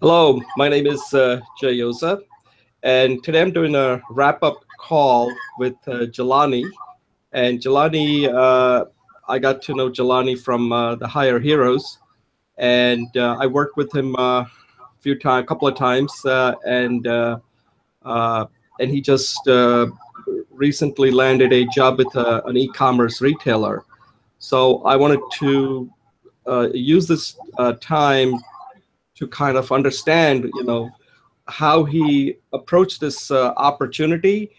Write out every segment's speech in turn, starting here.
Hello, my name is joza, and today I'm doing a wrap-up call with Jelani. And Jelani, I got to know Jelani from the Higher Heroes, and I worked with him a couple of times, uh, and he just recently landed a job with an e-commerce retailer. So I wanted to use this time to kind of understand, how he approached this opportunity,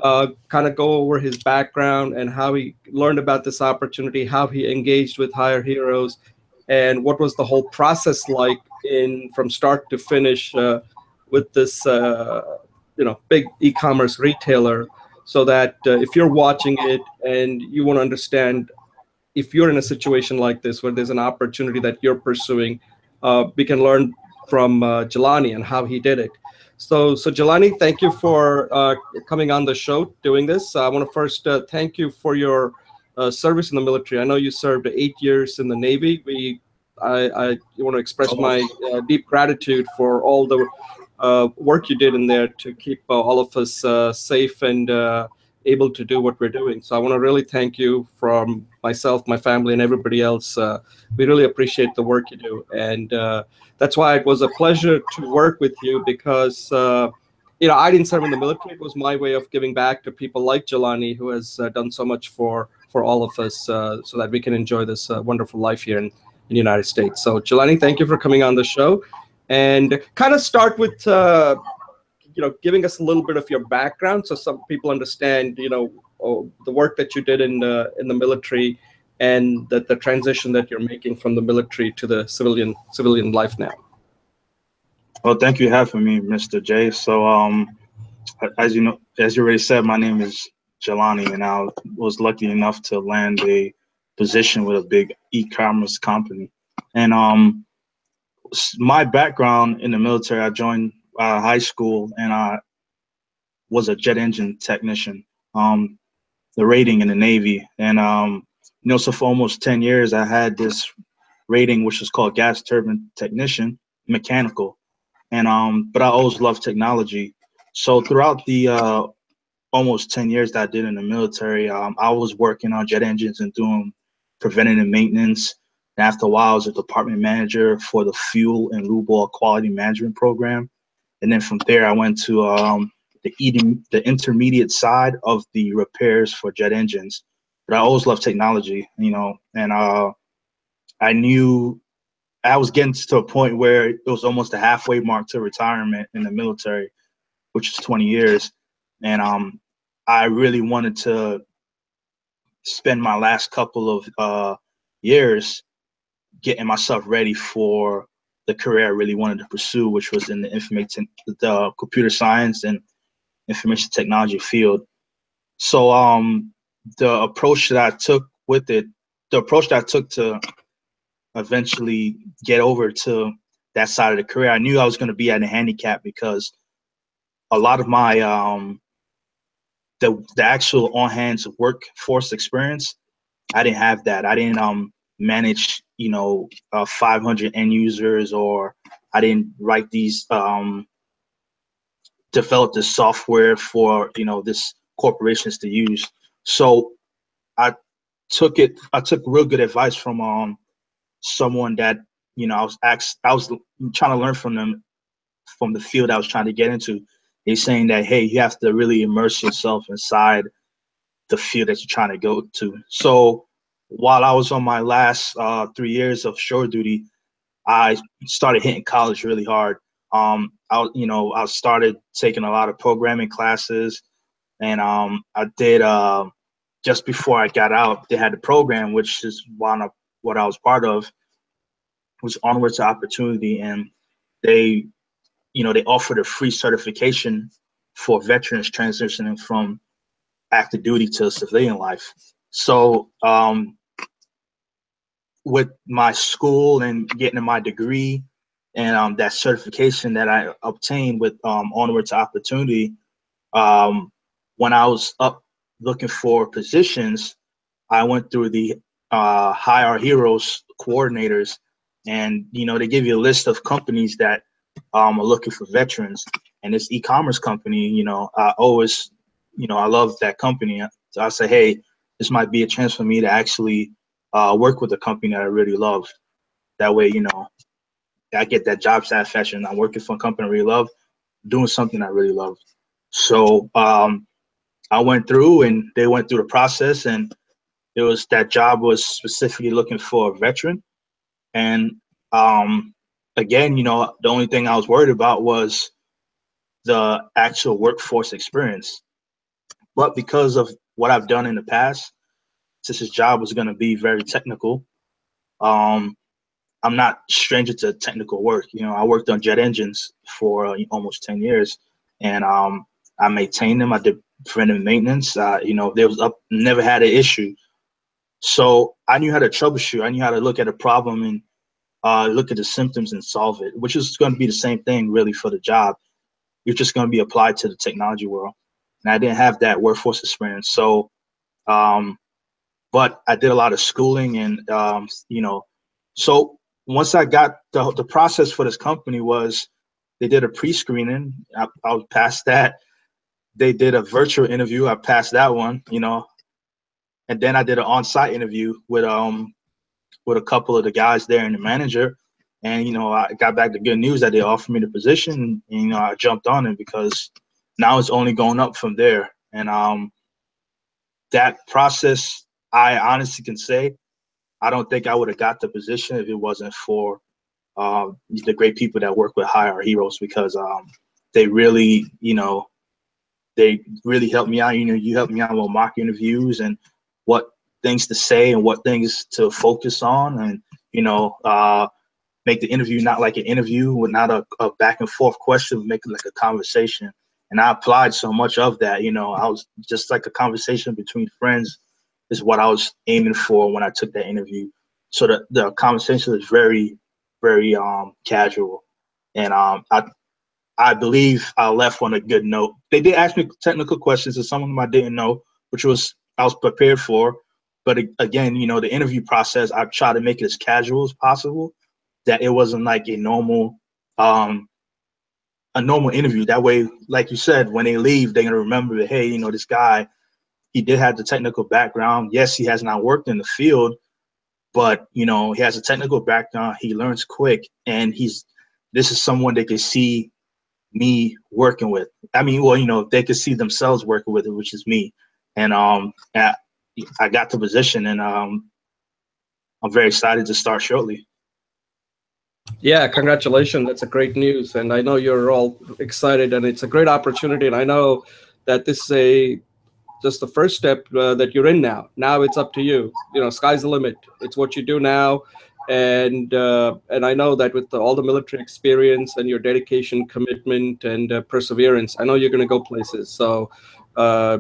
kind of go over his background and how he learned about this opportunity, how he engaged with Higher Heroes, and what was the whole process like in from start to finish with this big e-commerce retailer. So that if you're watching it and you want to understand, if you're in a situation like this where there's an opportunity that you're pursuing, we can learn from Jelani and how he did it. So Jelani, thank you for coming on the show, doing this. I want to first thank you for your service in the military. I know you served 8 years in the Navy. I want to express my deep gratitude for all the work you did in there to keep all of us safe and able to do what we're doing. So I want to really thank you from myself, my family, and everybody else. We really appreciate the work you do, and that's why it was a pleasure to work with you because. I didn't serve in the military. It was my way of giving back to people like Jelani, who has done so much for all of us, so that we can enjoy this wonderful life here in the United States. So, Jelani, thank you for coming on the show, and kind of start with giving us a little bit of your background so some people understand, the work that you did in the military and the transition that you're making from the military to the civilian life now. Well, thank you for having me, Mr. J. So, as you know, as you already said, my name is Jelani, and I was lucky enough to land a position with a big e-commerce company. And my background in the military, I joined high school, and I was a jet engine technician, um, the rating in the Navy. And so for almost 10 years, I had this rating, which was called gas turbine technician, mechanical. And but I always loved technology. So throughout the almost 10 years that I did in the military, I was working on jet engines and doing preventative maintenance. And after a while, I was a department manager for the fuel and lube oil quality management program. And then from there, I went to the intermediate side of the repairs for jet engines. But I always loved technology, and I knew I was getting to a point where it was almost a halfway mark to retirement in the military, which is 20 years. And I really wanted to spend my last couple of years getting myself ready for the career I really wanted to pursue, which was in the computer science and information technology field. So the approach that I took with it, the approach that I took to eventually get over to that side of the career, I knew I was going to be at a handicap because a lot of my the actual on hands workforce experience, I didn't have that. I didn't manage 500 end users, or I didn't write these develop this software for this corporations to use. So I I took real good advice from someone that I was trying to learn from them, from the field I was trying to get into. He's saying that, hey, you have to really immerse yourself inside the field that you're trying to go to. So while I was on my last 3 years of shore duty, I started hitting college really hard. I started taking a lot of programming classes, and I did just before I got out, they had the program, which is what I was part of, was Onward to Opportunity, and they they offered a free certification for veterans transitioning from active duty to civilian life. So with my school and getting my degree and that certification that I obtained with Onward to Opportunity, when I was up looking for positions, I went through the Hire Heroes coordinators, and they give you a list of companies that are looking for veterans. And this e-commerce company, you know, I always, you know, I love that company. So I say, hey, this might be a chance for me to actually work with a company that I really love. That way, you know, I get that job satisfaction. I'm working for a company I really love, doing something I really love. So I went through, and they went through the process, and it was that job was specifically looking for a veteran. And again, you know, the only thing I was worried about was the actual workforce experience. But because of what I've done in the past, since this job was going to be very technical, um, I'm not stranger to technical work. You know, I worked on jet engines for almost 10 years, and I maintained them. I did preventive maintenance. You know, there was never had an issue. So I knew how to troubleshoot. I knew how to look at a problem and look at the symptoms and solve it, which is going to be the same thing really for the job. You're just going to be applied to the technology world. And I didn't have that workforce experience. So, but I did a lot of schooling and, you know, so once I got the process for this company was they did a pre-screening. I was past that. They did a virtual interview. I passed that one, you know, and then I did an on-site interview with a couple of the guys there and the manager. And, you know, I got back the good news that they offered me the position. And, you know, I jumped on it because now it's only going up from there. And that process, I honestly can say, I don't think I would have got the position if it wasn't for the great people that work with Hire Our Heroes, because they really, you know, they really helped me out. You know, you helped me out with mock interviews and what things to say and what things to focus on, and, you know, make the interview not like an interview, with not a back and forth question, make it like a conversation. And I applied so much of that. You know, I was just like a conversation between friends is what I was aiming for when I took that interview. So the conversation is very, very casual. And I believe I left on a good note. They did ask me technical questions, and some of them I didn't know, which I was prepared for. But again, you know, the interview process, I try to make it as casual as possible, that it wasn't like a normal interview. That way, like you said, when they leave, they're gonna remember that, hey, you know, this guy, he did have the technical background. Yes, he has not worked in the field, but, you know, he has a technical background. He learns quick, and this is someone they can see me working with. I mean, well, you know, they could see themselves working with it, which is me. And I got the position, and I'm very excited to start shortly. Yeah, congratulations. That's a great news. And I know you're all excited, and it's a great opportunity. And I know that this is just the first step that you're in now. Now it's up to you. You know, sky's the limit. It's what you do now. And I know that with all the military experience and your dedication, commitment, and perseverance, I know you're going to go places. So uh,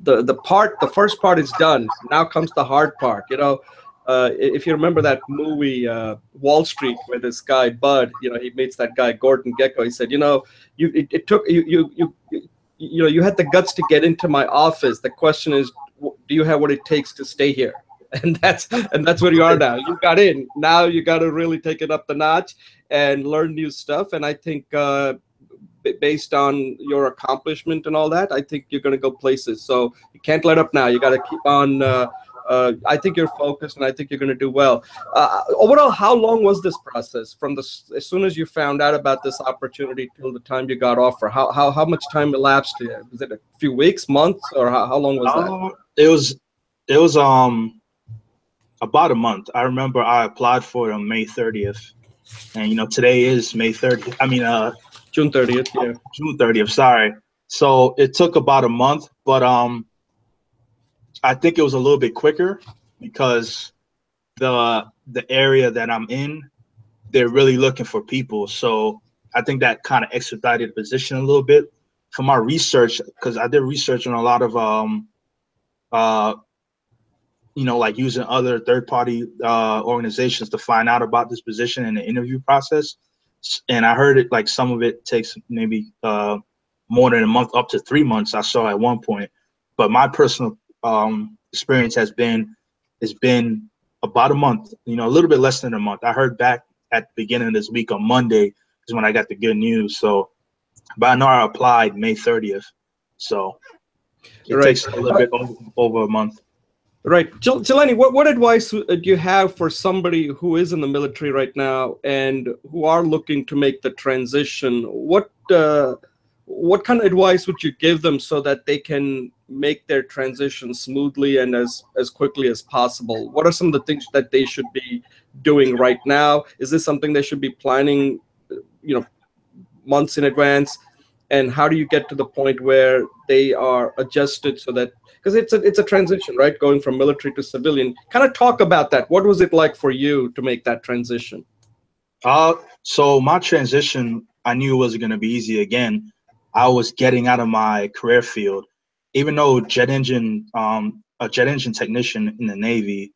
the first part is done. Now comes the hard part. You know, if you remember that movie Wall Street, where this guy Bud, you know, he meets that guy Gordon Gekko. He said, you know, it took you know, you had the guts to get into my office. The question is, do you have what it takes to stay here? And that's where you are now. You got in. Now you got to really take it up the notch and learn new stuff. And I think based on your accomplishment and all that, I think you're going to go places. So you can't let up now. You got to keep on. I think you're focused, and I think you're going to do well. Overall, how long was this process from as soon as you found out about this opportunity till the time you got offer? How much time elapsed? Was it a few weeks, months, or how long was that? It was about a month. I remember I applied for it on May 30th, and, you know, today is May 30th. I mean, June 30th. Yeah. June 30th. Sorry. So it took about a month, but I think it was a little bit quicker because the area that I'm in, they're really looking for people. So I think that kind of expedited the position a little bit. For my research, because I did research on a lot of you know, like using other third-party organizations to find out about this position and the interview process. And I heard it, like, some of it takes maybe more than a month, up to 3 months, I saw at one point. But my personal experience has been about a month, you know, a little bit less than a month. I heard back at the beginning of this week on Monday is when I got the good news. So, but I know I applied May 30th. So it Right. takes a little bit over a month. Right. Jelani, what advice do you have for somebody who is in the military right now and who are looking to make the transition? What kind of advice would you give them so that they can make their transition smoothly and as quickly as possible? What are some of the things that they should be doing right now? Is this something they should be planning, months in advance? And how do you get to the point where they are adjusted so that, because it's a transition, right, going from military to civilian? Kind of talk about that. What was it like for you to make that transition? So my transition, I knew it wasn't going to be easy. Again, I was getting out of my career field. Even though a jet engine technician in the Navy,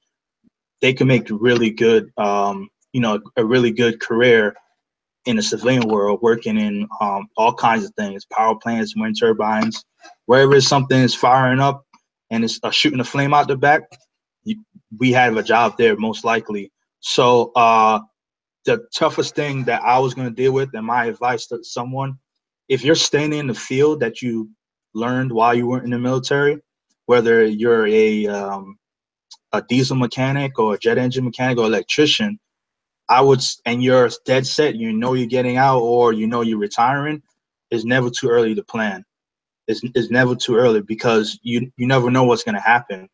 they can make really good, a really good career in the civilian world, working in all kinds of things, power plants, wind turbines, wherever something is firing up and it's shooting a flame out the back, we have a job there most likely. So the toughest thing that I was going to deal with, and my advice to someone, if you're staying in the field that you learned while you weren't in the military, whether you're a diesel mechanic or a jet engine mechanic or electrician, and you're dead set, you're getting out or you're retiring, it's never too early to plan. It's never too early because you never know what's going to happen.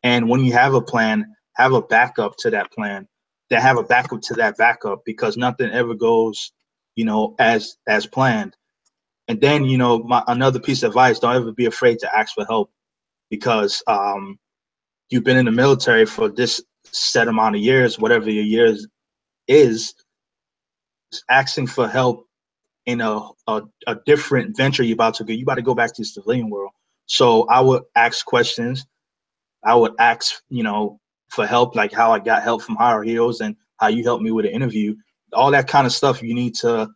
And when you have a plan, have a backup to that plan, then have a backup to that backup, because nothing ever goes, as planned. And then, another piece of advice, don't ever be afraid to ask for help, because you've been in the military for this set amount of years, whatever your years is, asking for help in a different venture you're about to go. You about to go back to the civilian world. So I would ask questions. I would ask, for help, like how I got help from Higher Heroes and how you helped me with an interview. All that kind of stuff you need to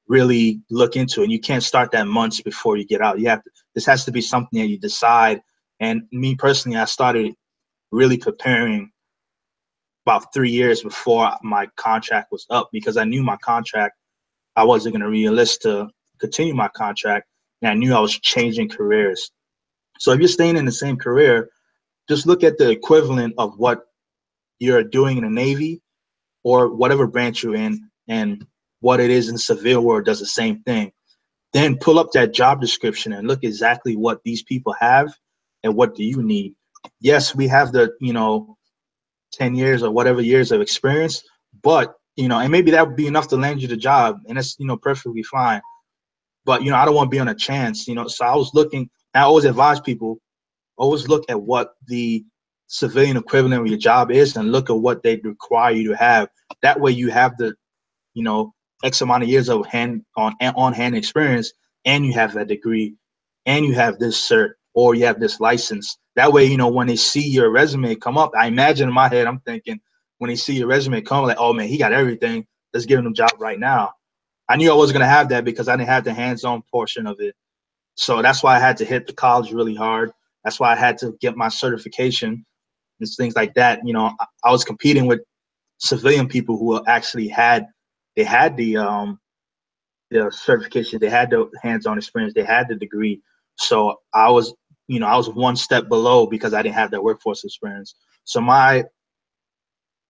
really look into, and you can't start that months before you get out. This has to be something that you decide. And me personally, I started really preparing about 3 years before my contract was up, because I knew my contract, I wasn't going to re-enlist to continue my contract, and I knew I was changing careers. So if you're staying in the same career, just look at the equivalent of what you're doing in the Navy or whatever branch you're in, and what it is in the civil world does the same thing. Then pull up that job description and look exactly what these people have and what do you need. Yes, we have the 10 years or whatever years of experience, but and maybe that would be enough to land you the job, and that's perfectly fine. But I don't want to be on a chance. So I was looking. I always advise people, always look at what the civilian equivalent of your job is, and look at what they require you to have. That way you have the X amount of years of on-hand experience, and you have that degree, and you have this cert, or you have this license. That way, when they see your resume come up, I imagine in my head, I'm thinking, when they see your resume come, like, oh man, he got everything. Let's give him a job right now. I knew I wasn't going to have that because I didn't have the hands-on portion of it. So that's why I had to hit the college really hard. That's why I had to get my certification and things like that. I was competing with civilian people who actually had the certification, they had the hands-on experience, they had the degree. So I was one step below because I didn't have that workforce experience. So my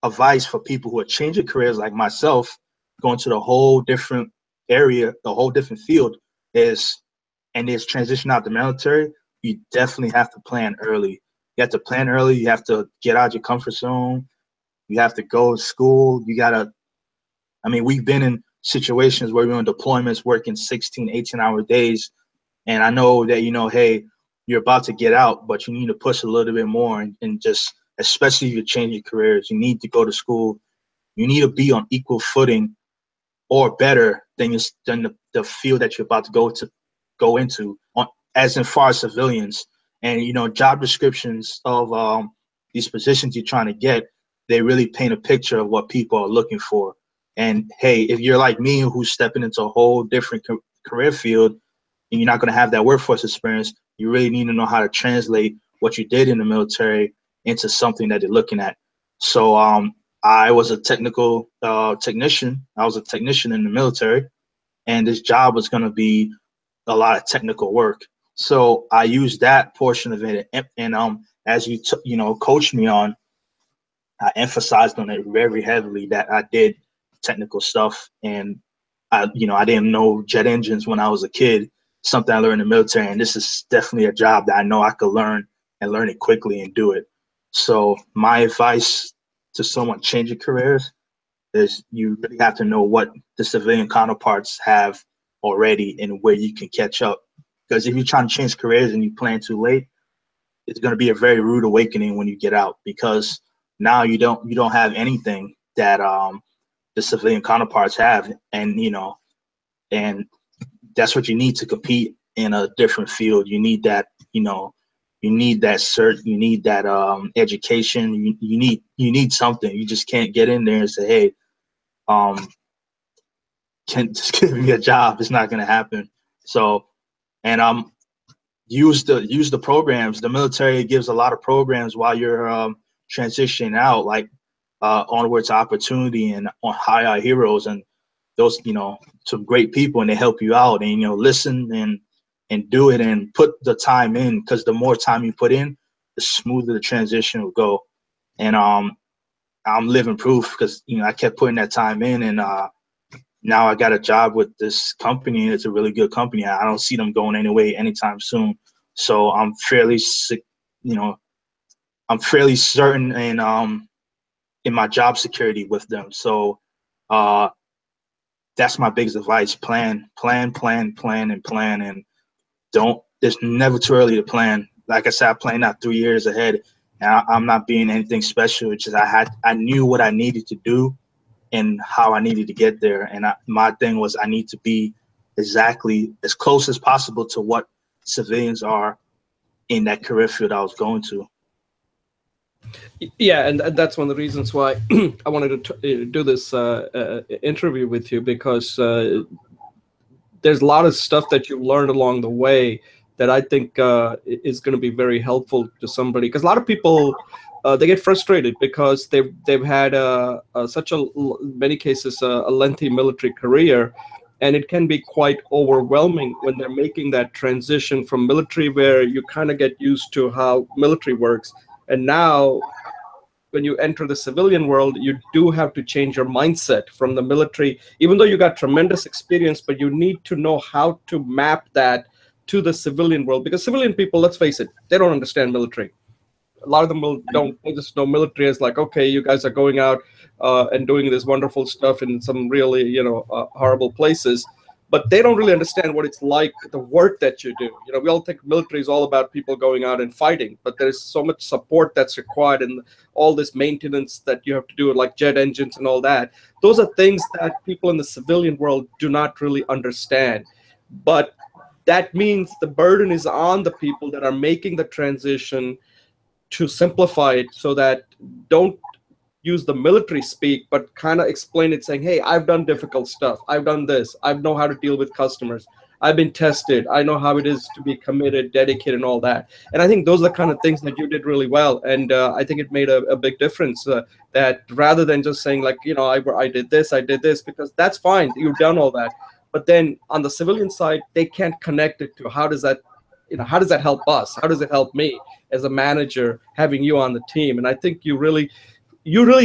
advice for people who are changing careers like myself, going to the whole different area, the whole different field, is transition out the military, you definitely have to plan early. You have to plan early. You have to get out your comfort zone. You have to go to school. We've been in situations where we're on deployments working 16, 18-hour days. And I know that, hey, you're about to get out, but you need to push a little bit more, and just, especially if you're changing careers, you need to go to school. You need to be on equal footing or better than the field that you're about to go into, as in far as civilians. And, job descriptions of these positions you're trying to get, they really paint a picture of what people are looking for. And hey, if you're like me, who's stepping into a whole different career field, and you're not going to have that workforce experience, you really need to know how to translate what you did in the military into something that they're looking at. So I was a technical technician. I was a technician in the military, and this job was going to be a lot of technical work. So I used that portion of it, and as you know, coached me on, I emphasized on it very heavily that I did technical stuff, and I didn't know jet engines when I was a kid. Something I learned in the military, and this is definitely a job that I know I could learn and learn it quickly and do it. So my advice to someone changing careers is you really have to know what the civilian counterparts have already and where you can catch up. Because if you're trying to change careers and you plan too late, it's going to be a very rude awakening when you get out, because now you don't have anything that the civilian counterparts have, and and that's what you need to compete in a different field. You need that, you need that cert, you need that education, you need something. You just can't get in there and say, hey, can just give me a job. It's not going to happen. So, and use the programs. The military gives a lot of programs while you're transitioning out, like Onward to Opportunity and on High Heroes, and those, some great people, and they help you out, and listen and do it and put the time in, because the more time you put in, the smoother the transition will go. And I'm living proof, because I kept putting that time in, and now I got a job with this company, and it's a really good company. I don't see them going anyway anytime soon. So I'm fairly certain in my job security with them. So that's my biggest advice. Plan, and plan, and don't. It's never too early to plan. Like I said, I planned out 3 years ahead, and I'm not being anything special. It's just I knew what I needed to do and how I needed to get there. And my thing was, I need to be exactly as close as possible to what civilians are in that career field I was going to. Yeah, and that's one of the reasons why I wanted to do this interview with you, because there's a lot of stuff that you learned along the way that I think is going to be very helpful to somebody. Because a lot of people, they get frustrated because they've had such many cases a lengthy military career, and it can be quite overwhelming when they're making that transition from military, where you kind of get used to how military works, and now when you enter the civilian world, you do have to change your mindset from the military, even though you got tremendous experience, but you need to know how to map that to the civilian world. Because civilian people, let's face it, they don't understand military. A lot of them they just know military as like, okay, you guys are going out and doing this wonderful stuff in some really, horrible places. But they don't really understand what it's like, the work that you do. We all think military is all about people going out and fighting, but there's so much support that's required, and all this maintenance that you have to do, like jet engines and all that. Those are things that people in the civilian world do not really understand. But that means the burden is on the people that are making the transition to simplify it, so that don't use the military speak, but kind of explain it, saying, hey, I've done difficult stuff. I've done this. I know how to deal with customers. I've been tested. I know how it is to be committed, dedicated, and all that. And I think those are the kind of things that you did really well. And I think it made a big difference, that rather than just saying like, I did this, because that's fine. You've done all that. But then on the civilian side, they can't connect it to how does that help us? How does it help me as a manager having you on the team? And I think you really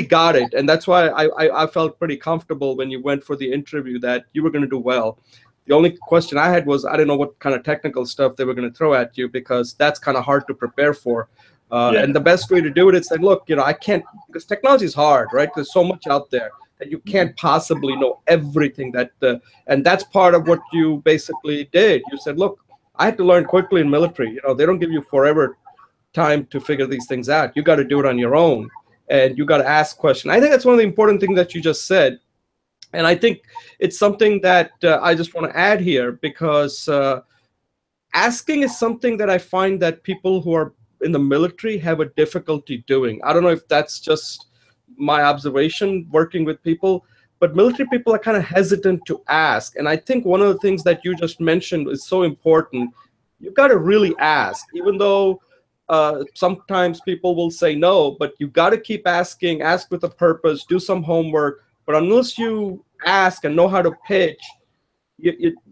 got it. And that's why I felt pretty comfortable when you went for the interview that you were going to do well. The only question I had was, I didn't know what kind of technical stuff they were going to throw at you, because that's kind of hard to prepare for. And the best way to do it is say, look, I can't, because technology is hard, right? There's so much out there that you can't possibly know everything and that's part of what you basically did. You said, look, I had to learn quickly in military. They don't give you forever time to figure these things out. You got to do it on your own, and you got to ask questions. I think that's one of the important things that you just said. And I think it's something that I just want to add here, because asking is something that I find that people who are in the military have a difficulty doing. I don't know if that's just my observation working with people, but military people are kind of hesitant to ask. And I think one of the things that you just mentioned is so important. You've got to really ask, even though sometimes people will say no, but you got to keep asking, ask with a purpose, do some homework. But unless you ask and know how to pitch,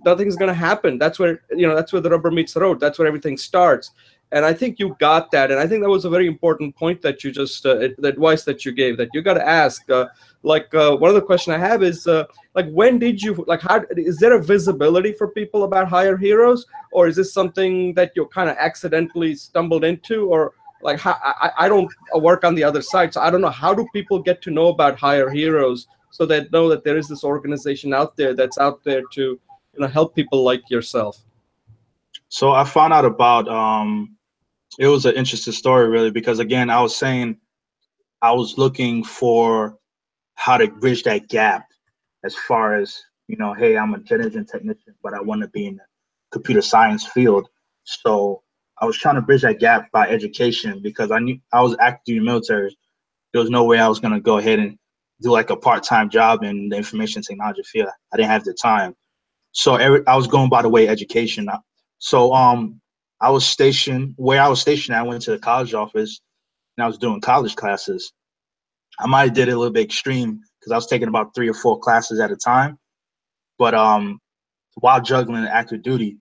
nothing's going to happen. That's where, that's where the rubber meets the road. That's where everything starts. And I think you got that. And I think that was a very important point that you just, the advice that you gave, that you got to ask. One of the questions I have is, when did you, how, is there a visibility for people about Hire Heroes? Or is this something that you kind of accidentally stumbled into? Or how, I don't work on the other side, so I don't know. How do people get to know about Hire Heroes so they know that there is this organization out there that's out there to help people like yourself? So I found out about it was an interesting story really, because again, I was saying I was looking for how to bridge that gap as far as, hey, I'm a journalism technician, but I want to be in the computer science field. So I was trying to bridge that gap by education, because I knew I was active duty military. There was no way I was going to go ahead and do like a part-time job in the information technology field. I didn't have the time. So I was going by the way education. So I was stationed where I was stationed. I went to the college office and I was doing college classes. I might have did it a little bit extreme because I was taking about 3 or 4 classes at a time, but while juggling active duty.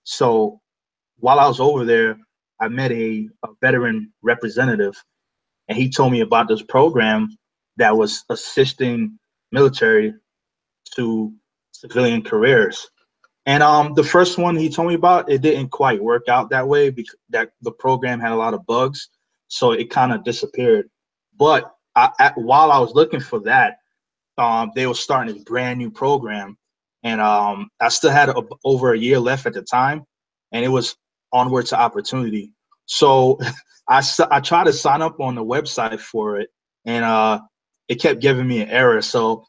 So while I was over there, I met a veteran representative, and he told me about this program that was assisting military to civilian careers. And the first one he told me about, it didn't quite work out that way, because that the program had a lot of bugs, so it kind of disappeared. But while I was looking for that, they were starting this brand new program, and I still had over a year left at the time, and it was onward to opportunity. So I tried to sign up on the website for it, and it kept giving me an error. So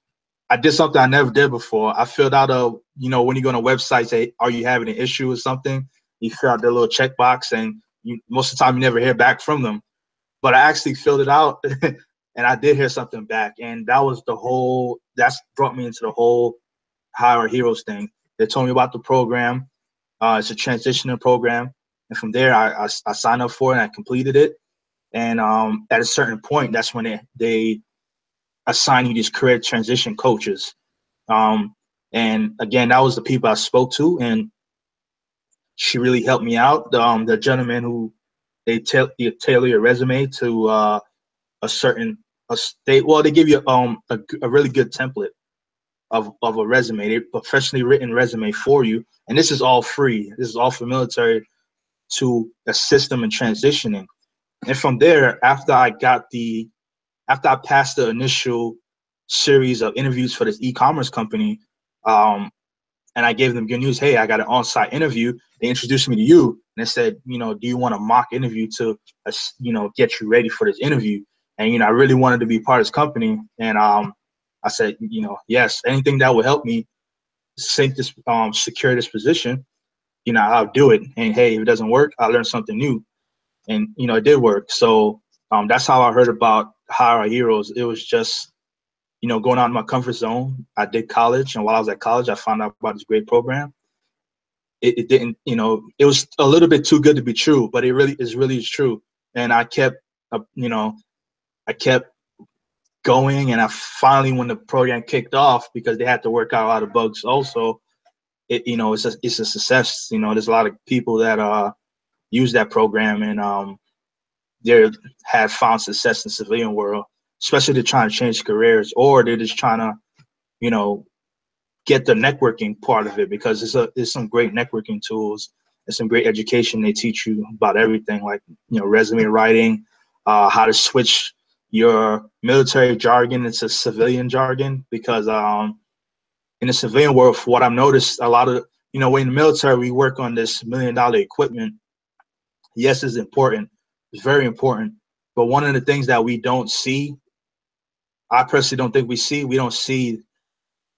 I did something I never did before. I filled out when you go on a website, say, are you having an issue or something? You fill out the little checkbox, and most of the time you never hear back from them. But I actually filled it out and I did hear something back. And that's brought me into the whole Hire Heroes thing. They told me about the program. It's a transitional program. And from there, I signed up for it and I completed it. And at a certain point, that's when they assign you these career transition coaches. And again, that was the people I spoke to, and she really helped me out. The gentleman who they tailor your resume to a state. Well, they give you a really good template of a resume, a professionally written resume for you, and this is all free. This is all for military to assist them in transitioning. And from there, after I passed the initial series of interviews for this e-commerce company, and I gave them good news. Hey, I got an on-site interview. They introduced me to you, and they said, do you want a mock interview to, get you ready for this interview? And I really wanted to be part of this company, and I said, yes, anything that would help me secure this position, I'll do it. And hey, if it doesn't work, I'll learn something new. And it did work. So that's how I heard about Hire Heroes. It was just going out of my comfort zone. I did college, and while I was at college, I found out about this great program. It didn't, it was a little bit too good to be true, but it really is true. And I kept, I kept going, and I finally, when the program kicked off, because they had to work out a lot of bugs also, it's a success. There's a lot of people that use that program, and they have found success in the civilian world, especially they're trying to change careers, or they're just trying to, get the networking part of it, because there's some great networking tools and some great education. They teach you about everything, like, resume writing, how to switch your military jargon into civilian jargon, because in the civilian world, for what I've noticed, a lot of, when in the military, we work on this $1 million equipment. Yes, it's important. It's very important. But one of the things that we don't see, I personally don't think we don't see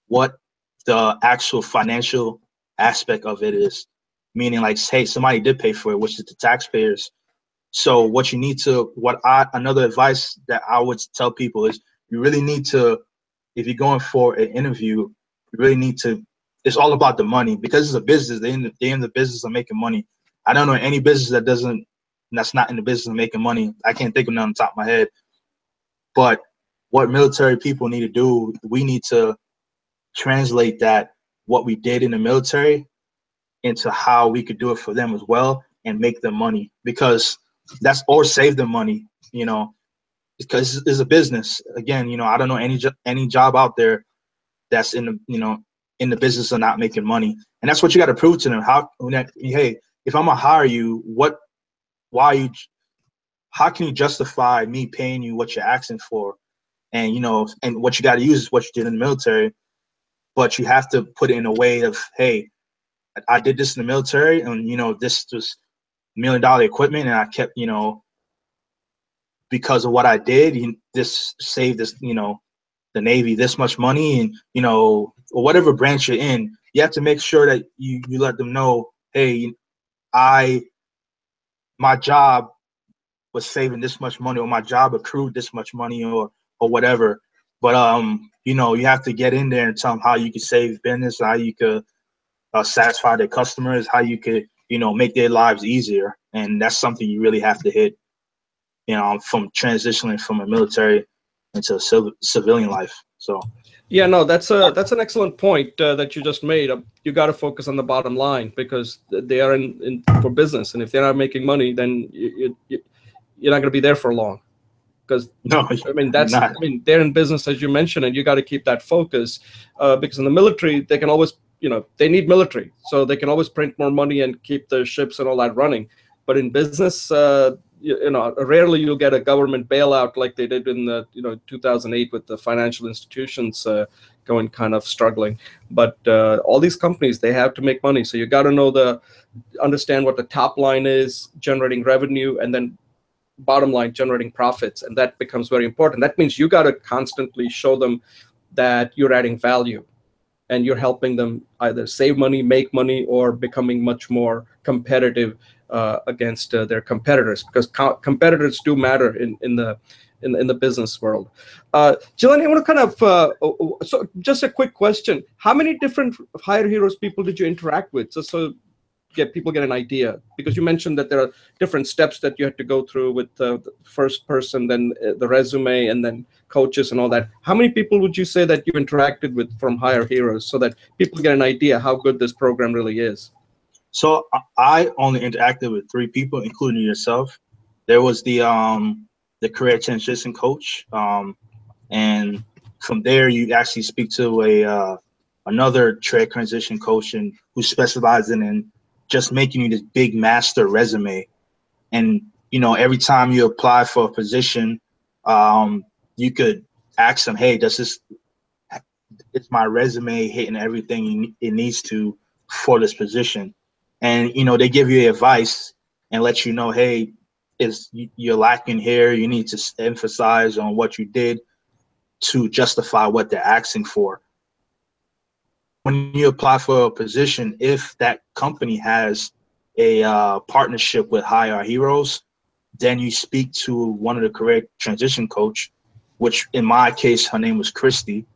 what the actual financial aspect of it is. Meaning, like, hey, somebody did pay for it, which is the taxpayers. So what you need to, another advice that I would tell people is, you really need to, if you're going for an interview, you really need to, it's all about the money, because it's a business. They're in the business of making money. I don't know any business that doesn't that's not in the business of making money. I can't think of none on the top of my head. But what military people need to do, we need to translate that, what we did in the military, into how we could do it for them as well and make them money, because that's, or save them money, you know, because it's a business. Again, you know, I don't know any job out there that's in the, you know, in the business of not making money. And that's what you got to prove to them. Hey, if I'm gonna hire you, how can you justify me paying you what you're asking for? And, you know, and what you got to use is what you did in the military, but you have to put it in a way of, hey, I did this in the military, and, you know, this was $1 million equipment, and I kept, you know, because of what I did, this saved this, you know, the Navy this much money, and, you know, or whatever branch you're in, you have to make sure that you let them know, hey, my job was saving this much money, or my job accrued this much money, or whatever. But you know, you have to get in there and tell them how you can save business, how you could satisfy their customers, how you could, you know, make their lives easier. And that's something you really have to hit, you know, from transitioning from a military into a civilian life. So Yeah, no, that's an excellent point that you just made. You got to focus on the bottom line, because they are in for business, and if they're not making money, then you're not going to be there for long. Because no, I mean, you're not. they're in business, as you mentioned, and you got to keep that focus, because in the military they can always, you know, they need military, so they can always print more money and keep the ships and all that running. But in business, you know, rarely you'll get a government bailout like they did in the, you know, 2008 with the financial institutions going kind of struggling. But all these companies, they have to make money, so you got to understand what the top line is, generating revenue, and then bottom line, generating profits, and that becomes very important. That means you got to constantly show them that you're adding value and you're helping them either save money, make money, or becoming much more competitive against their competitors, because competitors do matter in the business world. Jelani, I want to kind of so just a quick question: how many different Hire Heroes people did you interact with, just so people get an idea? Because you mentioned that there are different steps that you had to go through with the first person, then the resume, and then coaches and all that. How many people would you say that you interacted with from Hire Heroes, so that people get an idea how good this program really is? So I only interacted with 3 people, including yourself. There was the career transition coach, and from there you actually speak to another career transition coach, and who specializes in just making you this big master resume. And, you know, every time you apply for a position, you could ask them, hey, is my resume hitting everything it needs to for this position? And, you know, they give you advice and let you know, hey, you're lacking here, you need to emphasize on what you did to justify what they're asking for. When you apply for a position, if that company has a partnership with Hire Heroes, then you speak to one of the career transition coach, which in my case, her name was Christy.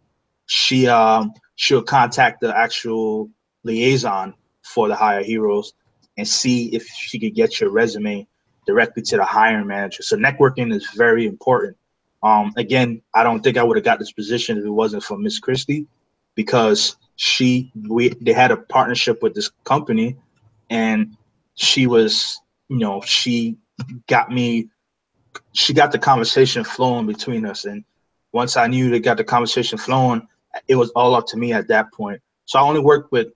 She'll contact the actual liaison for the Hire Heroes and see if she could get your resume directly to the hiring manager. So networking is very important. Again, I don't think I would have got this position if it wasn't for Miss Christie, because they had a partnership with this company, and she was, you know, she got the conversation flowing between us. And once I knew they got the conversation flowing, it was all up to me at that point. So I only worked with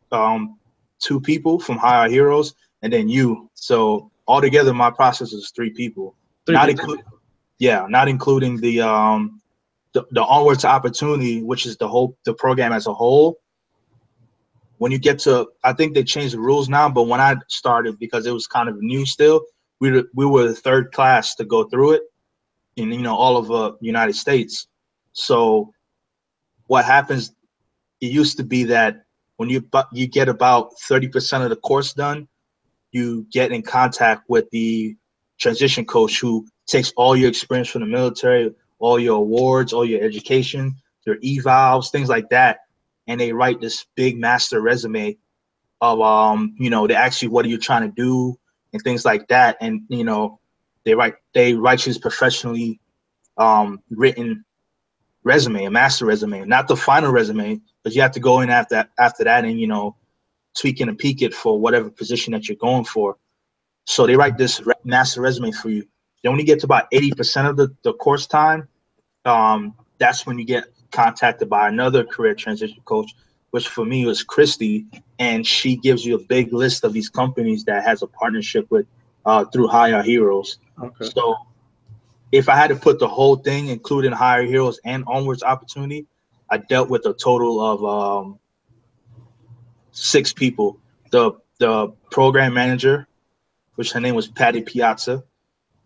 2 people from Hire Heroes, and then you. So altogether, my process is 3 people. Not including the onward to opportunity, which is the program as a whole. When you get to, I think they changed the rules now, but when I started, because it was kind of new still, we were the 3rd class to go through it in, you know, all of United States. So what happens, it used to be that when you get about 30% of the course done, you get in contact with the transition coach, who takes all your experience from the military, all your awards, all your education, your evals, things like that, and they write this big master resume of you know, they ask you what are you trying to do and things like that. And, you know, they write you this professionally written resume, a master resume, not the final resume, but you have to go in after that and, you know, tweak it and peak it for whatever position that you're going for. So they write this master resume for you. You only get to about 80% of the course time. That's when you get contacted by another career transition coach, which for me was Christy, and she gives you a big list of these companies that has a partnership with through Hire Heroes. Okay. So if I had to put the whole thing, including Hire Heroes and Onwards Opportunity, I dealt with a total of 6 people. The program manager, which her name was Patty Piazza,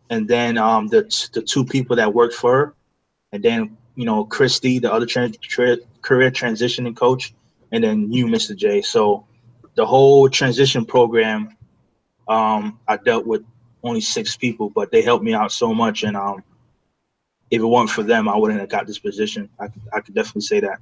and then the 2 people that worked for her, and then, you know, Christy, the other career transitioning coach, and then you, Mr. J. So the whole transition program, I dealt with only 6 people, but they helped me out so much, and if it weren't for them, I wouldn't have got this position. I could definitely say that.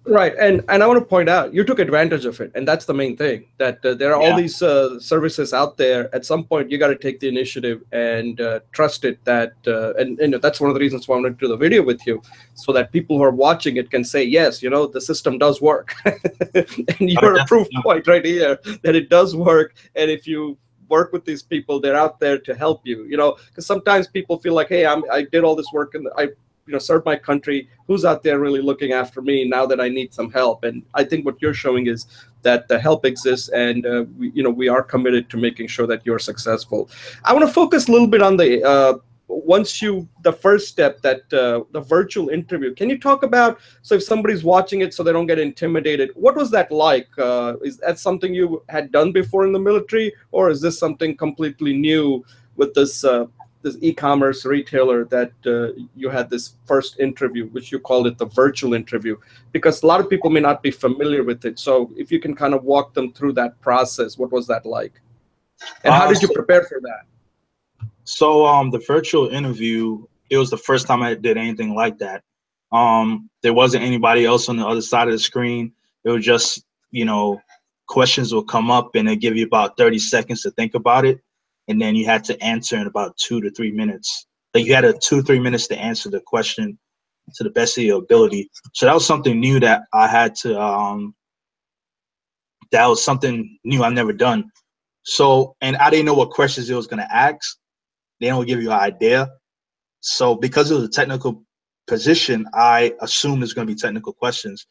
Right, and I want to point out you took advantage of it, and that's the main thing. That there are all these services out there. At some point, you got to take the initiative and trust it. That and that's one of the reasons why I wanted to do the video with you, so that people who are watching it can say, yes, you know, the system does work, and you're a proof point right here that it does work. And if you work with these people, they're out there to help you. You know, because sometimes people feel like, hey, I did all this work and I serve my country. Who's out there really looking after me now that I need some help? And I think what you're showing is that the help exists, and we are committed to making sure that you're successful. I want to focus a little bit on the the first step, that the virtual interview. Can you talk about, so if somebody's watching it so they don't get intimidated, what was that like? Is that something you had done before in the military, or is this something completely new with this e-commerce retailer that you had this first interview, which you called it the virtual interview? Because a lot of people may not be familiar with it. So if you can kind of walk them through that process, what was that like? And how did you prepare for that? So the virtual interview, it was the first time I did anything like that. There wasn't anybody else on the other side of the screen. It was just, you know, questions will come up and they give you about 30 seconds to think about it. And then you had to answer in about 2 to 3 minutes. Like you had 2 to 3 minutes to answer the question to the best of your ability. So that was something new that I had to, that was something new I've never done. So, and I didn't know what questions it was going to ask. They don't give you an idea. So because it was a technical position, I assumed there's going to be technical questions.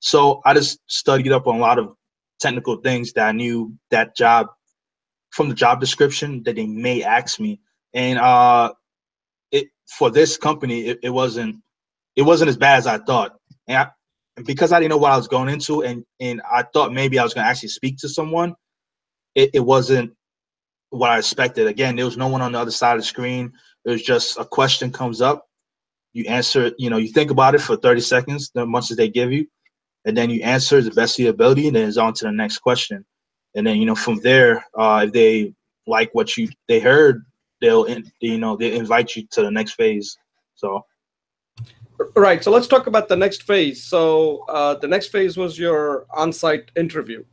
So I just studied up on a lot of technical things that I knew that job from the job description that they may ask me. And for this company, it wasn't as bad as I thought. And because I didn't know what I was going into, and I thought maybe I was going to actually speak to someone, it wasn't what I expected. Again, there was no one on the other side of the screen. It was just a question comes up, you answer it, you know, you think about it for 30 seconds, the much as they give you, and then you answer the best of your ability, and then it's on to the next question. And then, you know, from there, if they like what they heard, they'll invite you to the next phase. So. Right. So let's talk about the next phase. So the next phase was your on-site interview.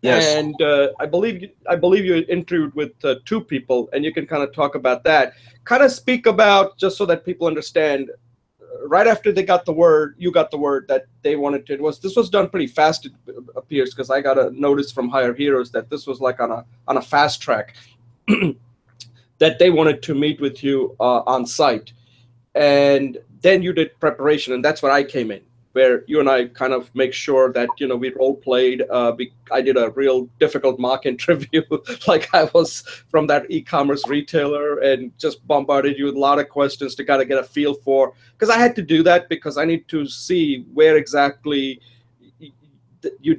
Yes. And I believe you interviewed with 2 people, and you can kind of talk about that. Kind of speak about, just so that people understand, right after they got the word, you got the word that they wanted to. This was done pretty fast, it appears, because I got a notice from Hire Heroes that this was like on a fast track, that they wanted to meet with you on site. And then you did preparation, and that's where I came in, where you and I kind of make sure that, you know, we role played. I did a real difficult mock interview, like I was from that e-commerce retailer, and just bombarded you with a lot of questions to kind of get a feel for, because I had to do that because I need to see where exactly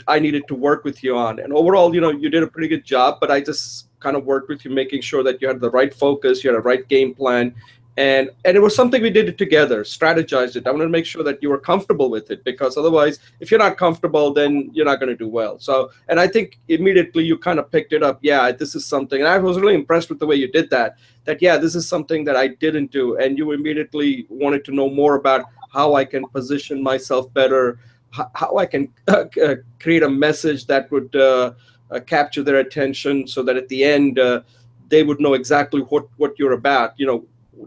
I needed to work with you on. And overall, you know, you did a pretty good job, but I just kind of worked with you, making sure that you had the right focus, you had a right game plan. And it was something we did it together, strategized it. I wanted to make sure that you were comfortable with it, because otherwise, if you're not comfortable, then you're not going to do well. So, and I think immediately you kind of picked it up. Yeah, this is something. And I was really impressed with the way you did that. Yeah, this is something that I didn't do. And you immediately wanted to know more about how I can position myself better, how I can create a message that would capture their attention, so that at the end, they would know exactly what you're about.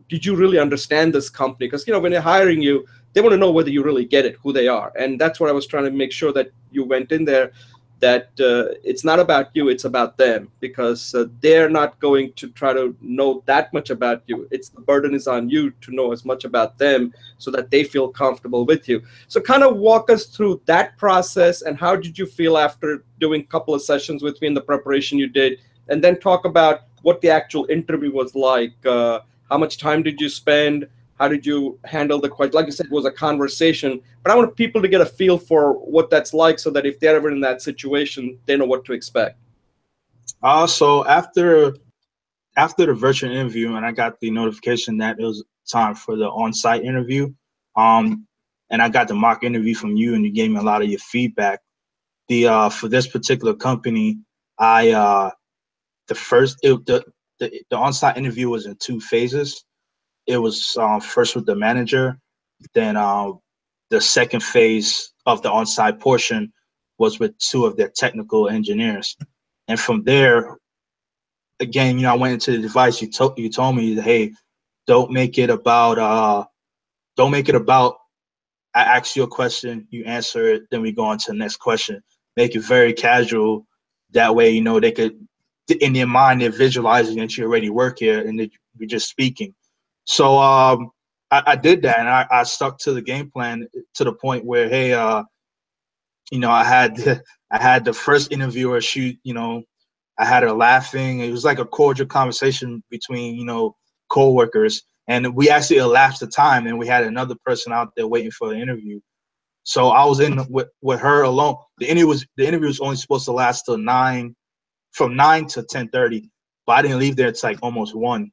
Did you really understand this company? Because when they're hiring you, they want to know whether you really get it, who they are. And that's what I was trying to make sure that you went in there, that it's not about you, it's about them, because they're not going to try to know that much about you. It's the burden is on you to know as much about them so that they feel comfortable with you. So kind of walk us through that process, and how did you feel after doing a couple of sessions with me in the preparation you did, and then talk about what the actual interview was like. How much time did you spend? How did you handle the question? Like I said, it was a conversation, but I want people to get a feel for what that's like, so that if they're ever in that situation, they know what to expect. So after the virtual interview, and I got the notification that it was time for the on-site interview, and I got the mock interview from you, and you gave me a lot of your feedback. For this particular company, the on-site interview was in 2 phases. It was first with the manager, then the second phase of the on-site portion was with 2 of their technical engineers. And from there, again, I went into the device. You told me, hey, don't make it about I ask you a question, you answer it, then we go on to the next question. Make it very casual. That way, they could, in their mind, they're visualizing that you already work here and that you're just speaking. So I did that, and I stuck to the game plan to the point where, hey, I had the first interviewer shoot, I had her laughing. It was like a cordial conversation between, co-workers, and we actually elapsed the time, and we had another person out there waiting for the interview. So I was in with her alone. The interview was only supposed to last till 9, from 9 to 10:30, but I didn't leave there. It's like almost 1,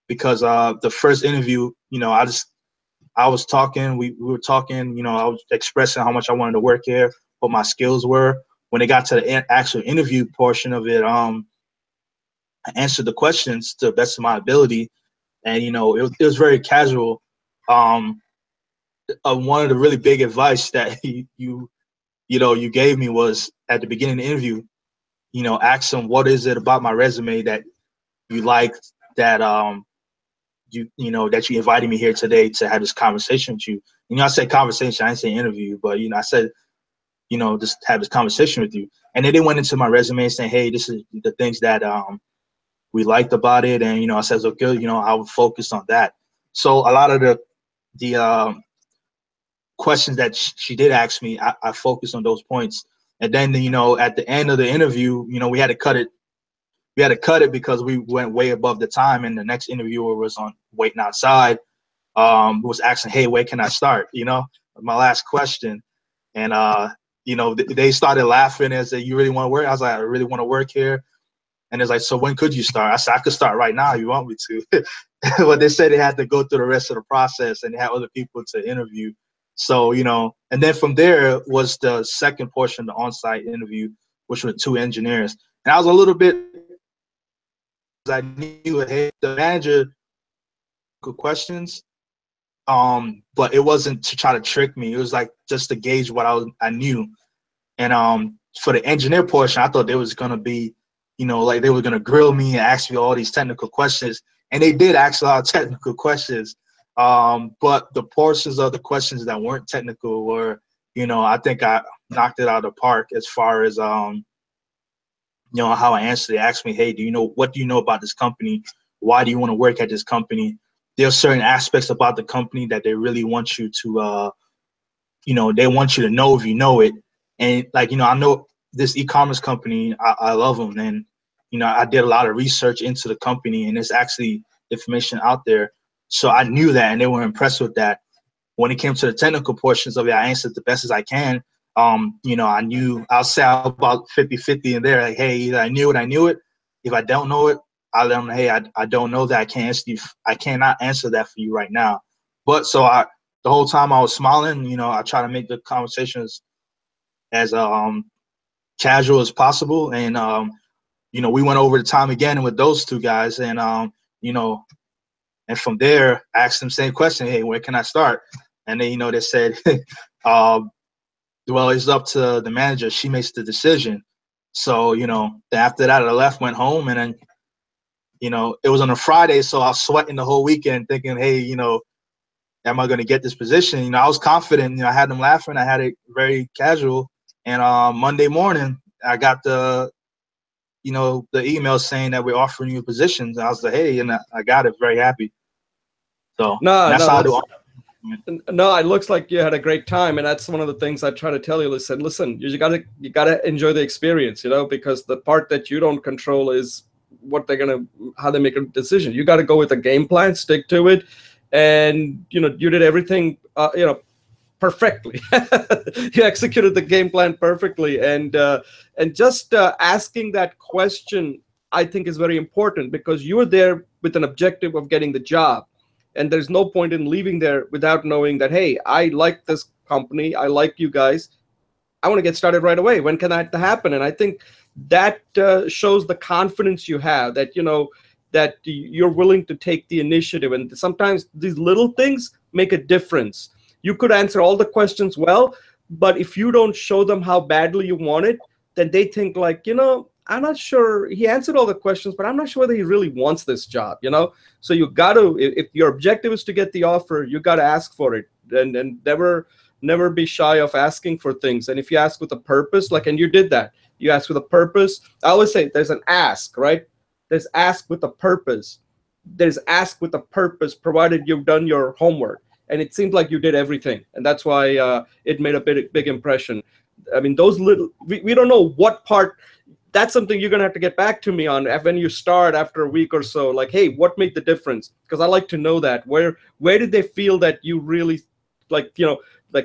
because the first interview, I was talking, we were talking, I was expressing how much I wanted to work here, what my skills were. When it got to the actual interview portion of it, I answered the questions to the best of my ability, and it was very casual. One of the really big advice that you gave me was at the beginning of the interview, ask them, what is it about my resume that you liked, that that you invited me here today to have this conversation with you. I said conversation, I didn't say interview, but I said, just have this conversation with you. And then they went into my resume saying, hey, this is the things that we liked about it, and I said, okay, I would focus on that. So a lot of the questions that she did ask me, I focused on those points. And then at the end of the interview, we had to cut it. We had to cut it because we went way above the time, and the next interviewer was on waiting outside. Was asking, hey, where can I start? My last question, and they started laughing and said, you really want to work? I was like, I really want to work here. And it's like, so when could you start? I said, I could start right now if you want me to. But they said they had to go through the rest of the process, and they had other people to interview. So, and then from there was the second portion, the on-site interview, which were 2 engineers. And I was a little bit, I knew, hey, the manager good questions, but it wasn't to try to trick me. It was like just to gauge what I knew. And for the engineer portion, I thought they was gonna be, like they were gonna grill me and ask me all these technical questions, and they did ask a lot of technical questions. But the portions of the questions that weren't technical were, I think I knocked it out of the park as far as how I answered. They asked me, hey, what do you know about this company? Why do you want to work at this company? There are certain aspects about the company that they really want you to, they want you to know if you know it. And like, I know this e-commerce company, I love them. And, I did a lot of research into the company, and there's actually information out there. So I knew that, and they were impressed with that. When it came to the technical portions of it, I answered the best as I can. I knew I'll say about 50-50 in there. Like, hey, either I knew it. If I don't know it, I'll let them know, hey, I don't know that. I cannot answer that for you right now. But so the whole time I was smiling, I try to make the conversations as casual as possible. And, we went over the time again with those 2 guys. And, and from there, I asked them the same question, hey, where can I start? And then, they said, well, it's up to the manager. She makes the decision. So, after that, I left, went home, and then, it was on a Friday, so I was sweating the whole weekend thinking, hey, am I going to get this position? I was confident. I had them laughing. I had it very casual. And Monday morning, I got the email saying that we're offering you positions. I was like, hey, and I got it. Very happy. So that's how I do. No, it looks like you had a great time, and that's one of the things I try to tell you. Listen, you gotta enjoy the experience, because the part that you don't control is how they make a decision. You got to go with a game plan, stick to it, and you did everything, perfectly. You executed the game plan perfectly, and just asking that question, I think, is very important because you were there with an objective of getting the job. And there's no point in leaving there without knowing that, hey, I like this company. I like you guys. I want to get started right away. When can that happen? And I think that shows the confidence you have, that, that you're willing to take the initiative. And sometimes these little things make a difference. You could answer all the questions well, but if you don't show them how badly you want it, then they think like, I'm not sure he answered all the questions, but I'm not sure whether he really wants this job, So you got to, if your objective is to get the offer, you got to ask for it, and never be shy of asking for things. And if you ask with a purpose, and you did that, you ask with a purpose. I always say there's an ask, right? There's ask with a purpose. There's ask with a purpose, provided you've done your homework. And it seems like you did everything, and that's why it made a big impression. I mean, those little, we don't know what part. That's something you're going to have to get back to me on when you start after a week or so. Like, hey, what made the difference? Because I like to know that. Where did they feel that you really,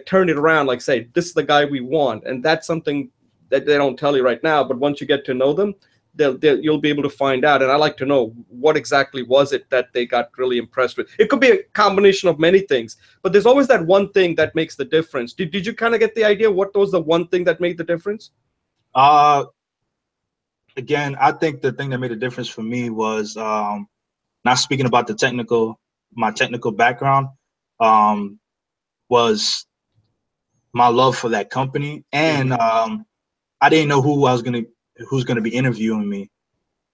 turned it around, say, this is the guy we want? And that's something that they don't tell you right now. But once you get to know them, you'll be able to find out. And I like to know what exactly was it that they got really impressed with. It could be a combination of many things, but there's always that one thing that makes the difference. Did you kind of get the idea what was the one thing that made the difference? Again, I think the thing that made a difference for me was not speaking about my technical background, was my love for that company. And I didn't know who's gonna be interviewing me,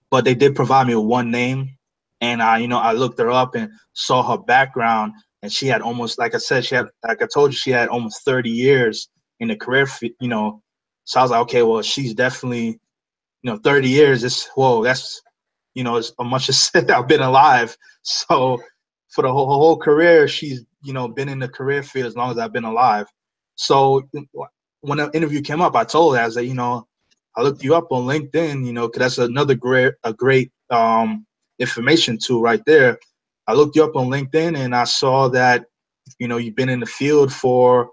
but they did provide me with one name, and I looked her up and saw her background, and she had almost, like I told you, she had almost 30 years in the career, So I was like, okay, well, she's definitely, 30 years, that's as much as I've been alive. So for the whole career, she's, been in the career field as long as I've been alive. So when the interview came up, I told her, I was like, I looked you up on LinkedIn, because that's another great information tool right there. I looked you up on LinkedIn and I saw that, you've been in the field for,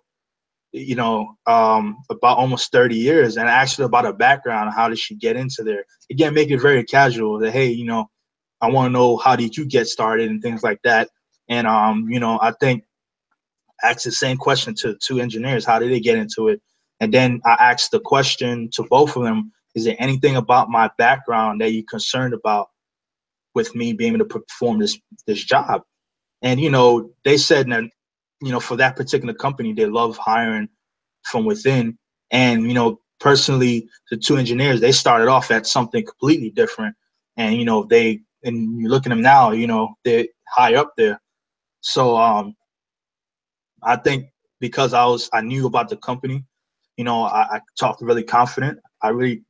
about almost 30 years, and I asked her about her background. How did she get into there? Again, make it very casual that, hey, I want to know, how did you get started and things like that. And, I think I asked the same question to two engineers. How did they get into it? And then I asked the question to both of them, is there anything about my background that you're concerned about with me being able to perform this job? And, they said that, for that particular company, they love hiring from within. And, personally, the two engineers, they started off at something completely different. And, and you look at them now, they're high up there. So I think because I knew about the company, I talked really confident. I really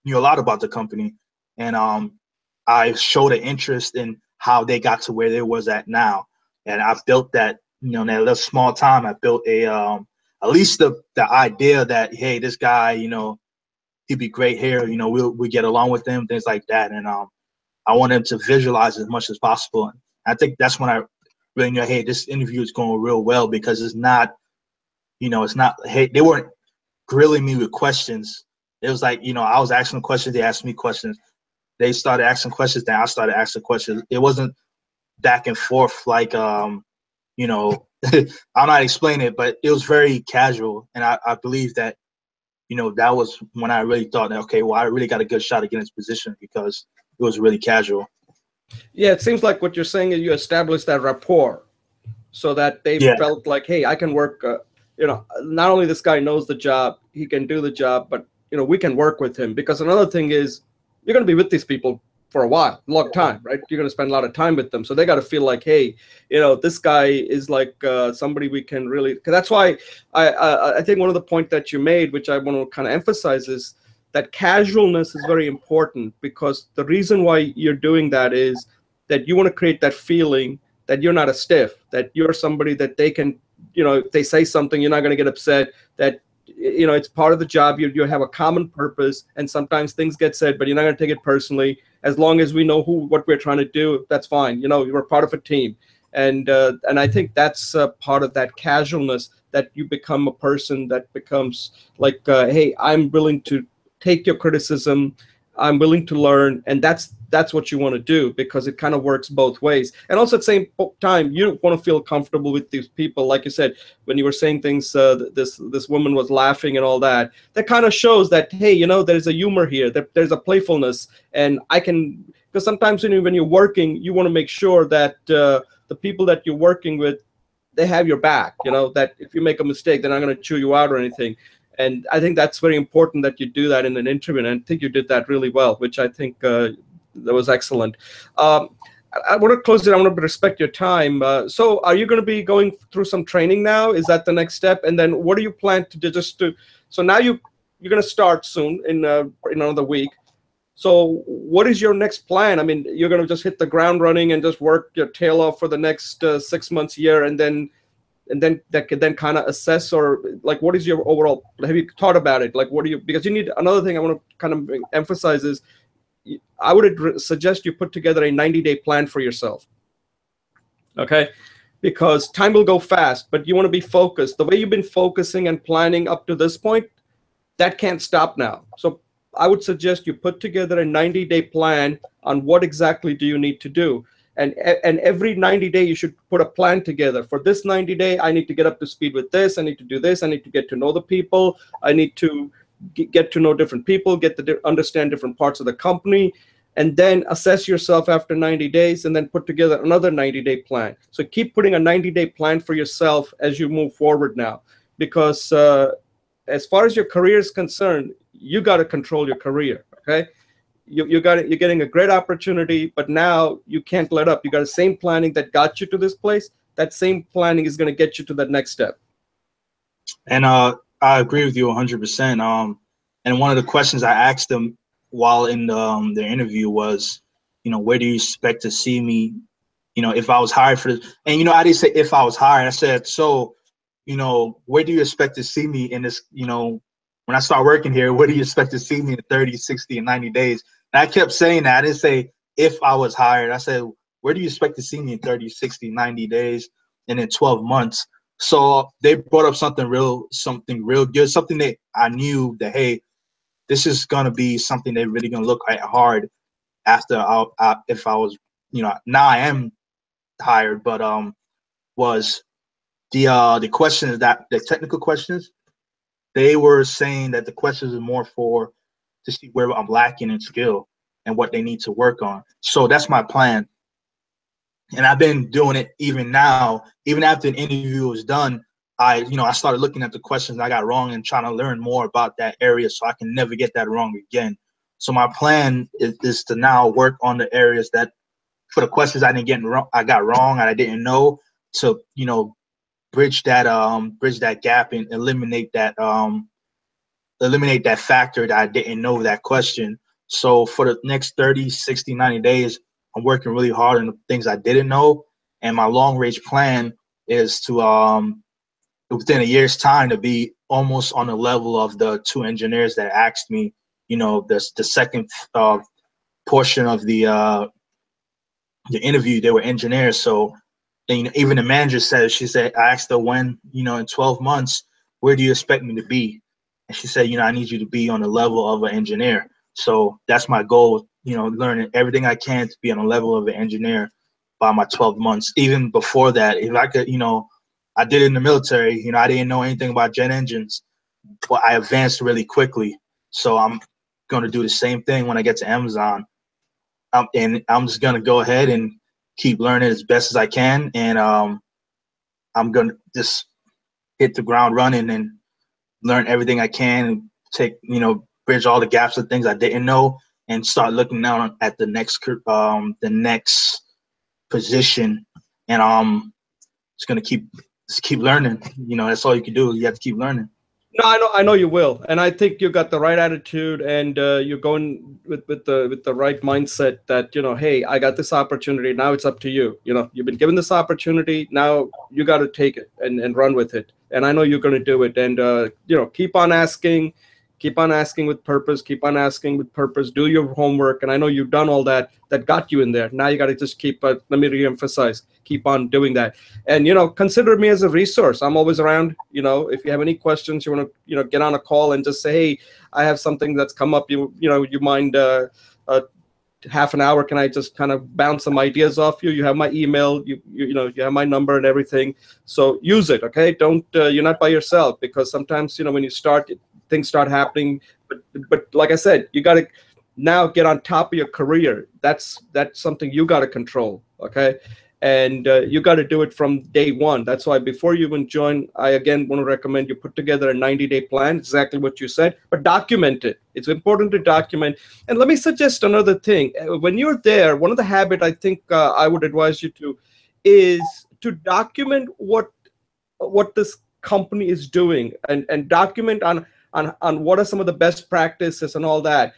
knew a lot about the company. And I showed an interest in how they got to where they was at now. And I built that, in that little small time, I built at least the idea that, hey, this guy, he'd be great here. We get along with him, things like that. And I want him to visualize as much as possible. And I think that's when I really knew, hey, this interview is going real well, because it's not, hey, they weren't grilling me with questions. It was like, I was asking questions, they asked me questions. They started asking questions, then I started asking questions. It wasn't back and forth like, I'm not explaining it, but it was very casual. And I believe that, that was when I really thought that, okay, well, I really got a good shot at getting this position, because it was really casual. Yeah, it seems like what you're saying is you established that rapport so that they felt like, hey, I can work, not only this guy knows the job, he can do the job, but, we can work with him. Because another thing is, you're going to be with these people for a while, long time, right? You're going to spend a lot of time with them. So they got to feel like, hey, this guy is like somebody we can really, because that's why I think one of the point that you made, which I want to kind of emphasize, is that casualness is very important, because the reason why you're doing that is that you want to create that feeling that you're not a stiff, that you're somebody that they can, if they say something, you're not going to get upset, that it's part of the job. You have a common purpose, and sometimes things get said, but you're not going to take it personally. As long as we know what we're trying to do, that's fine. You're part of a team, and I think that's part of that casualness, that you become a person that becomes like, hey, I'm willing to take your criticism, I'm willing to learn, and that's what you want to do, because it kind of works both ways. And also at the same time, you want to feel comfortable with these people. Like you said, when you were saying things, this woman was laughing and all that. That kind of shows that, hey, there's a humor here, that there's a playfulness, and because sometimes when you're working, you want to make sure that the people that you're working with, they have your back. That if you make a mistake, they're not going to chew you out or anything. And I think that's very important that you do that in an interview. And I think you did that really well, which I think that was excellent. I want to close it. I want to respect your time. So are you going to be going through some training now? Is that the next step? And then what do you plan to do? So now you're going to start soon in another week. So what is your next plan? I mean, you're going to just hit the ground running and just work your tail off for the next 6 months, year, and then that could then kind of assess, or like, what is your overall, have you thought about it? Like, because you need, another thing I want to kind of emphasize is, I would suggest you put together a 90-day plan for yourself. Okay. Because time will go fast, but you want to be focused. The way you've been focusing and planning up to this point, that can't stop now. So I would suggest you put together a 90-day plan on what exactly do you need to do. And every 90 days, you should put a plan together. For this 90-day, I need to get up to speed with this. I need to do this. I need to get to know the people. I need to get to know different people, understand different parts of the company, and then assess yourself after 90 days, and then put together another 90-day plan. So keep putting a 90-day plan for yourself as you move forward now, because as far as your career is concerned, you got to control your career, okay? You're getting a great opportunity, but now you can't let up. You got the same planning that got you to this place. That same planning is going to get you to that next step. And I agree with you 100%. And one of the questions I asked them while in the interview was, where do you expect to see me, if I was hired for this? And, I didn't say if I was hired. I said, so, where do you expect to see me in this, when I start working here, where do you expect to see me in 30, 60, and 90 days? And I kept saying that. I didn't say if I was hired. I said, where do you expect to see me in 30, 60, 90 days, and in 12 months? So they brought up something real good, something that I knew that, hey, this is going to be something they're really going to look at hard after if I was, now I am hired, but was the questions, that the technical questions, they were saying that the questions are more to see where I'm lacking in skill and what they need to work on. So that's my plan. And I've been doing it even now, even after an interview was done. I started looking at the questions I got wrong and trying to learn more about that area so I can never get that wrong again. So my plan is to now work on the areas that, for the questions I got wrong and I didn't know, to bridge that gap and eliminate that factor that I didn't know that question. So for the next 30, 60, 90 days, I'm working really hard on the things I didn't know. And my long range plan is to, within a year's time, to be almost on the level of the two engineers that asked me, the second portion of the interview, they were engineers. So even the manager said, I asked her when, in 12 months, where do you expect me to be? And she said, I need you to be on the level of an engineer. So that's my goal, learning everything I can to be on the level of an engineer by my 12 months. Even before that, if I could, I did it in the military, I didn't know anything about jet engines, but I advanced really quickly. So I'm going to do the same thing when I get to Amazon. And I'm just going to go ahead and keep learning as best as I can. And I'm going to just hit the ground running and learn everything I can and take, bridge all the gaps of things I didn't know and start looking down at the next position, and just keep learning. You know, that's all you can do. You have to keep learning. No, I know you will, and I think you got the right attitude, and you're going with the right mindset. That, you know, hey, I got this opportunity. Now it's up to you. You know, you've been given this opportunity. Now you got to take it and run with it. And I know you're going to do it. And you know, keep on asking with purpose. Keep on asking with purpose. Do your homework. And I know you've done all that. That got you in there. Now you got to just keep. Let me reemphasize. Keep on doing that. And, you know, consider me as a resource. I'm always around. You know, if you have any questions, you want to, you know, get on a call and just say, hey, I have something that's come up. You know, you mind half an hour? Can I just kind of bounce some ideas off you? You have my email. You know, you have my number and everything. So use it. Okay. Don't, you're not by yourself, because sometimes, you know, when you start, things start happening. But like I said, you got to now get on top of your career. That's something you got to control. Okay. And you got to do it from day one. That's why before you even join, I again want to recommend you put together a 90-day plan, exactly what you said, but document it. It's important to document. And let me suggest another thing. When you're there, one of the habits I think I would advise you to is to document what this company is doing, and document on what are some of the best practices and all that.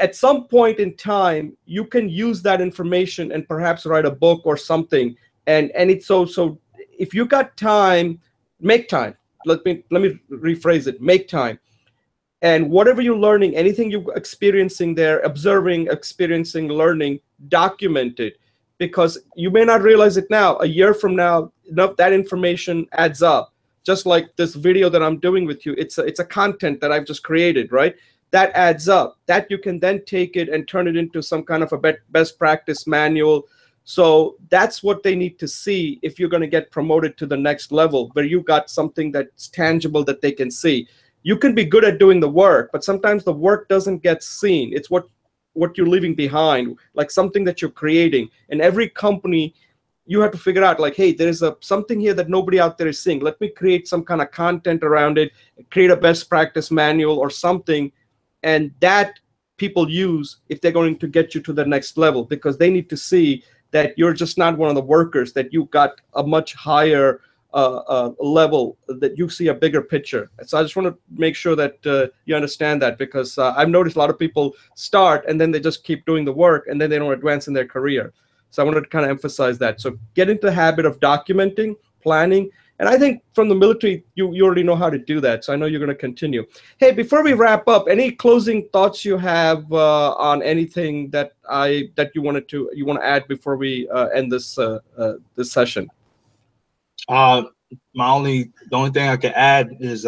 At some point in time, you can use that information and perhaps write a book or something. And it's so if you got time, make time. Let me rephrase it. Make time. And whatever you're learning, anything you're experiencing there, observing, experiencing, learning, document it. Because you may not realize it now. A year from now, that information adds up. Just like this video that I'm doing with you, it's a content that I've just created, right? That adds up. That you can then take it and turn it into some kind of a best practice manual. So that's what they need to see if you're going to get promoted to the next level, where you got something that's tangible that they can see. You can be good at doing the work, but sometimes the work doesn't get seen. It's what you're leaving behind, like something that you're creating. And every company, you have to figure out, like, hey, there is something here that nobody out there is seeing. Let me create some kind of content around it, create a best practice manual or something. And that people use if they're going to get you to the next level, because they need to see that you're just not one of the workers, that you got a much higher level, that you see a bigger picture. So I just want to make sure that you understand that, because I've noticed a lot of people start and then they just keep doing the work and then they don't advance in their career. So I wanted to kind of emphasize that. So get into the habit of documenting, planning. And I think from the military, you already know how to do that. So I know you're going to continue. Hey, before we wrap up, any closing thoughts you have on anything that you want to add before we end this session? The only thing I can add is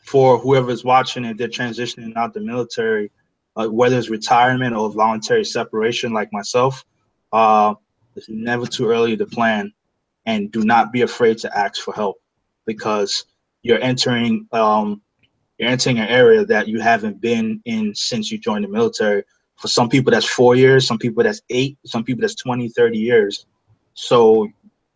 for whoever's watching and they're transitioning out the military, whether it's retirement or voluntary separation like myself, it's never too early to plan. And do not be afraid to ask for help, because you're entering an area that you haven't been in since you joined the military. For some people, that's 4 years. Some people, that's 8. Some people, that's 20, 30 years. So,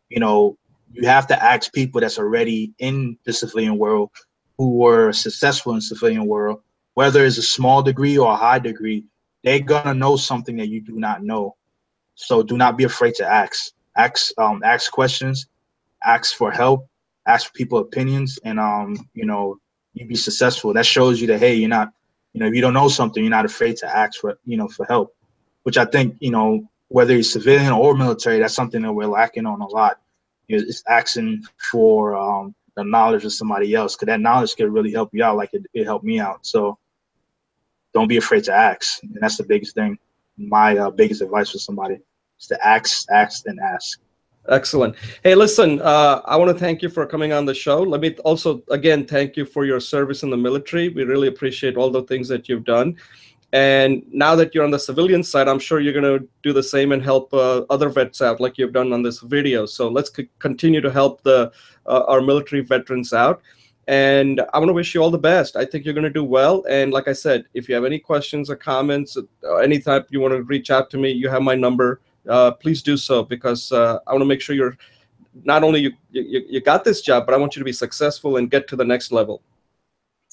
you know, you have to ask people that's already in the civilian world, who were successful in the civilian world, whether it's a small degree or a high degree. They're going to know something that you do not know. So do not be afraid to ask. Ask questions, ask for help, ask for people's opinions, and you know, you be successful. That shows you that, hey, you're not, you know, if you don't know something, you're not afraid to ask for, you know, for help. Which I think, you know, whether you're civilian or military, that's something that we're lacking on a lot. It's asking for the knowledge of somebody else, because that knowledge could really help you out, like it helped me out. So don't be afraid to ask, and that's the biggest thing. My biggest advice for somebody. To ask, then ask. Excellent. Hey, listen, I want to thank you for coming on the show. Let me also, again, thank you for your service in the military. We really appreciate all the things that you've done. And now that you're on the civilian side, I'm sure you're going to do the same and help other vets out like you've done on this video. So let's continue to help our military veterans out. And I want to wish you all the best. I think you're going to do well. And like I said, if you have any questions or comments, any type you want to reach out to me, you have my number. Please do so, because I want to make sure you're not only you got this job, but I want you to be successful and get to the next level.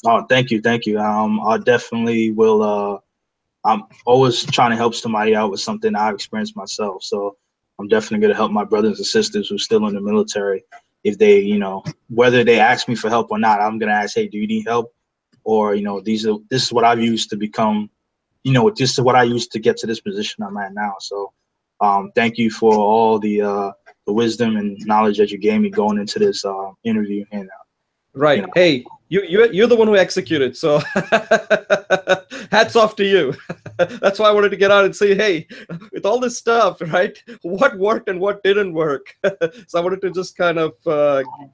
Oh, thank you, thank you. I definitely will. I'm always trying to help somebody out with something I've experienced myself. So I'm definitely going to help my brothers and sisters who are still in the military. If they, whether they ask me for help or not, I'm going to ask, hey, do you need help? Or, this is what I've used to become, this is what I used to get to this position I'm at now. So thank you for all the wisdom and knowledge that you gave me going into this interview. And, Right. Hey, you're the one who executed. So hats off to you. That's why I wanted to get out and say, hey, with all this stuff, right? What worked and what didn't work? So I wanted to just kind of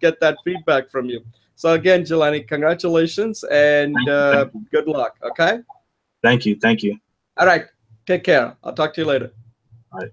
get that feedback from you. So again, Jelani, congratulations and thank you. good luck. Okay. Thank you. Thank you. All right. Take care. I'll talk to you later. All right.